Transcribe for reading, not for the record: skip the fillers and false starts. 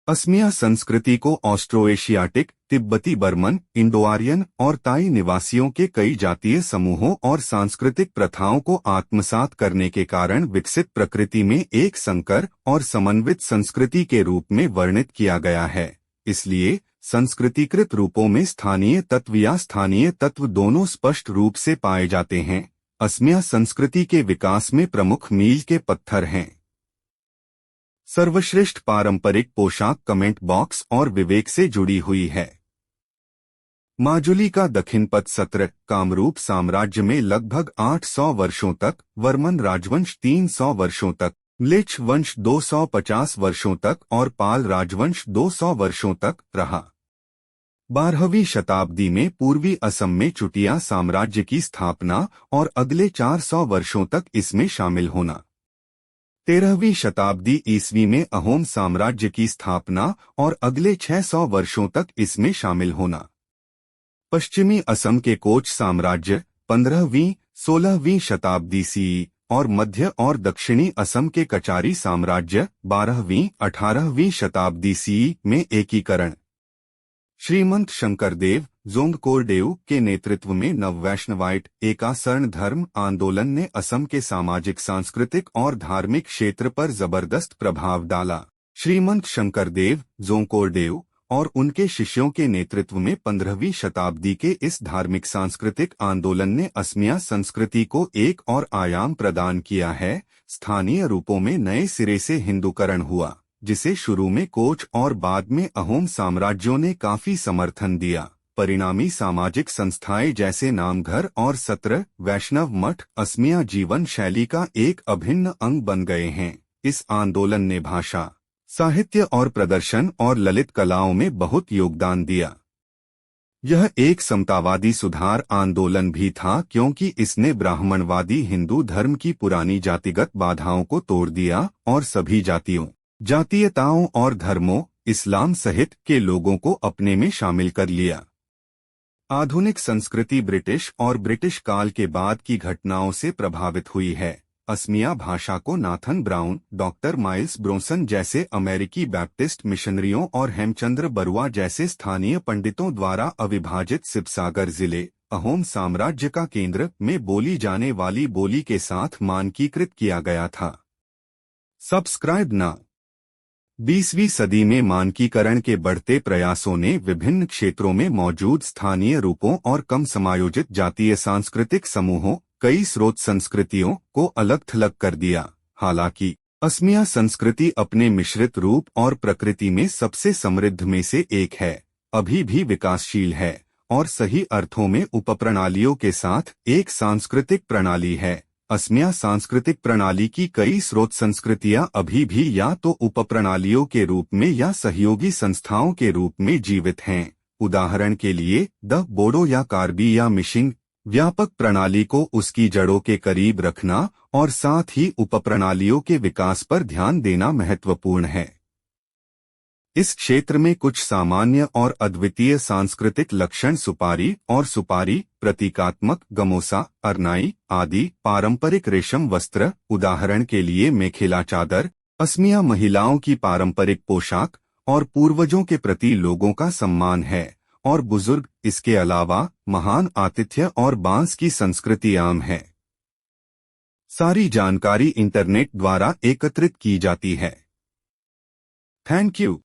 असमिया संस्कृति को Austro Asiatic, तिब्बती बर्मन, इंडो आर्यन और ताई निवासियों के कई जातीय समूहों और सांस्कृतिक प्रथाओं को आत्मसात करने के कारण विकसित प्रकृति में एक संकर और समन्वित संस्कृति के रूप में वर्णित किया गया है। इसलिए संस्कृतिकृत रूपों में स्थानीय तत्व या स्थानीय तत्व दोनों स्पष्ट रूप से पाए जाते हैं। असमिया संस्कृति के विकास में प्रमुख मील के पत्थर हैं। सर्वश्रेष्ठ पारंपरिक पोशाक कमेंट बॉक्स और विवेक से जुड़ी हुई है। माजुली का दक्षिणपथ सत्र कामरूप साम्राज्य में लगभग 800 वर्षों तक, वर्मन राजवंश 300 वर्षों तक, म्लेच्छ वंश 250 वर्षों तक और पाल राजवंश 200 वर्षों तक रहा। 12वीं शताब्दी में पूर्वी असम में चुटिया साम्राज्य की स्थापना और अगले 400 वर्षों तक इसमें शामिल होना। 13वीं शताब्दी ईस्वी में अहोम साम्राज्य की स्थापना और अगले 600 वर्षों तक इसमें शामिल होना। पश्चिमी असम के कोच साम्राज्य 15वीं-16वीं शताब्दी सीई और मध्य और दक्षिणी असम के कचारी साम्राज्य 12वीं-18वीं शताब्दी सीई में एकीकरण। श्रीमंत शंकरदेव जोंगकोरडेउ के नेतृत्व में नववैष्णवाइट एकाशरण धर्म आंदोलन ने असम के सामाजिक सांस्कृतिक और धार्मिक क्षेत्र पर जबरदस्त प्रभाव डाला। श्रीमंत शंकरदेव जोंगकोरडेउ और उनके शिष्यों के नेतृत्व में 15वीं शताब्दी के इस धार्मिक सांस्कृतिक आंदोलन ने असमिया संस्कृति को एक और आयाम प्रदान किया है। स्थानीय रूपों में नए सिरे से हिंदूकरण हुआ, जिसे शुरू में कोच और बाद में अहोम साम्राज्यों ने काफी समर्थन दिया। परिणामी सामाजिक संस्थाएं जैसे नामघर और सत्र वैष्णव मठ असमिया जीवन शैली का एक अभिन्न अंग बन गए हैं। इस आंदोलन ने भाषा, साहित्य और प्रदर्शन और ललित कलाओं में बहुत योगदान दिया। यह एक समतावादी सुधार आंदोलन भी था क्योंकि इसने ब्राह्मणवादी हिंदू धर्म की पुरानी जातिगत बाधाओं को तोड़ दिया और सभी जातियों, जातीयताओं और धर्मों, इस्लाम सहित के लोगों को अपने में शामिल कर लिया। आधुनिक संस्कृति ब्रिटिश और ब्रिटिश काल के बाद की घटनाओं से प्रभावित हुई है। असमिया भाषा को नाथन ब्राउन, डॉक्टर माइल्स ब्रोसन जैसे अमेरिकी बैप्टिस्ट मिशनरियों और हेमचंद्र बरुआ जैसे स्थानीय पंडितों द्वारा अविभाजित शिवसागर जिले, अहोम साम्राज्य का केंद्र में बोली जाने वाली बोली के साथ मानकीकृत किया गया था। सब्सक्राइब ना। 20वीं सदी में मानकीकरण के बढ़ते प्रयासों ने विभिन्न क्षेत्रों में मौजूद स्थानीय रूपों और कम समायोजित जातीय सांस्कृतिक समूहों, कई स्रोत संस्कृतियों को अलग थलग कर दिया। हालांकि असमिया संस्कृति अपने मिश्रित रूप और प्रकृति में सबसे समृद्ध में से एक है, अभी भी विकासशील है और सही अर्थों में उपप्रणालियों के साथ एक सांस्कृतिक प्रणाली है। असमिया सांस्कृतिक प्रणाली की कई स्रोत संस्कृतियां अभी भी या तो उपप्रणालियों के रूप में या सहयोगी संस्थाओं के रूप में जीवित हैं। उदाहरण के लिए द बोडो या कार्बी या मिशिंग। व्यापक प्रणाली को उसकी जड़ों के करीब रखना और साथ ही उपप्रणालियों के विकास पर ध्यान देना महत्वपूर्ण है। इस क्षेत्र में कुछ सामान्य और अद्वितीय सांस्कृतिक लक्षण सुपारी और सुपारी, प्रतीकात्मक गमोसा, अरनाई आदि, पारंपरिक रेशम वस्त्र, उदाहरण के लिए मेखेला चादर, असमिया महिलाओं की पारंपरिक पोशाक और पूर्वजों के प्रति लोगों का सम्मान है, और बुजुर्ग। इसके अलावा महान आतिथ्य और बांस की संस्कृति आम है। सारी जानकारी इंटरनेट द्वारा एकत्रित की जाती है। Thank you.